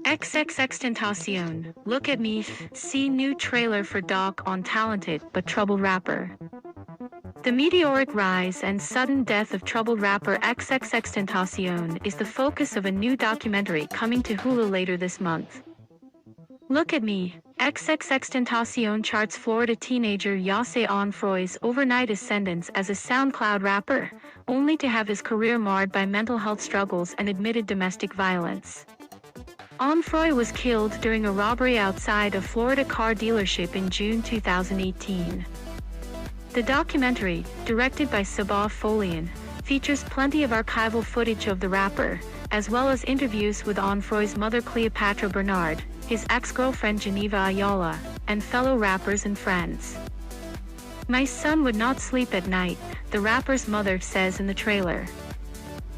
XXXTentacion, Look at Me, see new trailer for doc on talented but troubled rapper. The meteoric rise and sudden death of troubled rapper XXXTentacion is the focus of a new documentary coming to Hulu later this month. Look at Me, XXXTentacion charts Florida teenager Yase Onfroy's overnight ascendance as a SoundCloud rapper, only to have his career marred by mental health struggles and admitted domestic violence. Onfroy was killed during a robbery outside a Florida car dealership in June 2018. The documentary, directed by Sabah Folian, features plenty of archival footage of the rapper, as well as interviews with Onfroy's mother Cleopatra Bernard, his ex-girlfriend Geneva Ayala, and fellow rappers and friends. "My son would not sleep at night," the rapper's mother says in the trailer.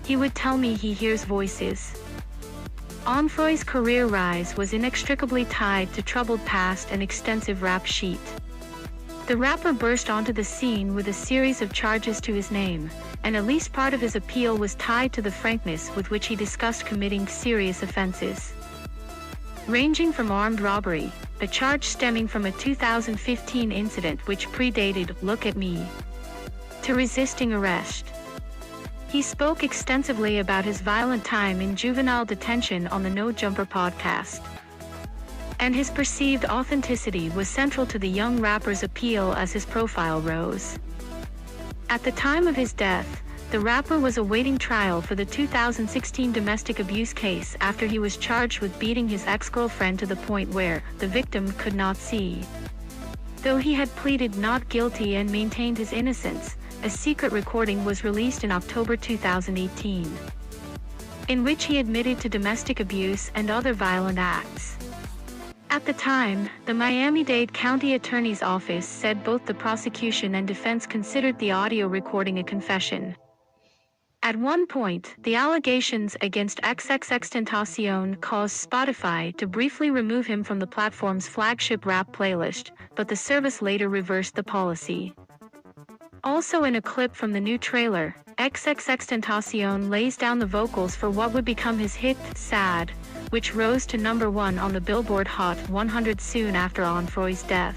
"He would tell me he hears voices." Onfroy's career rise was inextricably tied to troubled past and extensive rap sheet. The rapper burst onto the scene with a series of charges to his name, and at least part of his appeal was tied to the frankness with which he discussed committing serious offenses. Ranging from armed robbery, a charge stemming from a 2015 incident which predated Look at Me, to resisting arrest. He spoke extensively about his violent time in juvenile detention on the No Jumper podcast. And his perceived authenticity was central to the young rapper's appeal as his profile rose. At the time of his death, the rapper was awaiting trial for the 2016 domestic abuse case after he was charged with beating his ex-girlfriend to the point where the victim could not see. Though he had pleaded not guilty and maintained his innocence, a secret recording was released in October 2018, in which he admitted to domestic abuse and other violent acts. At the time, the Miami-Dade County Attorney's Office said both the prosecution and defense considered the audio recording a confession. At one point, the allegations against XXXTentacion caused Spotify to briefly remove him from the platform's flagship rap playlist, but the service later reversed the policy. Also in a clip from the new trailer, XXXTentacion lays down the vocals for what would become his hit, Sad, which rose to #1 on the Billboard Hot 100 soon after Onfroy's death.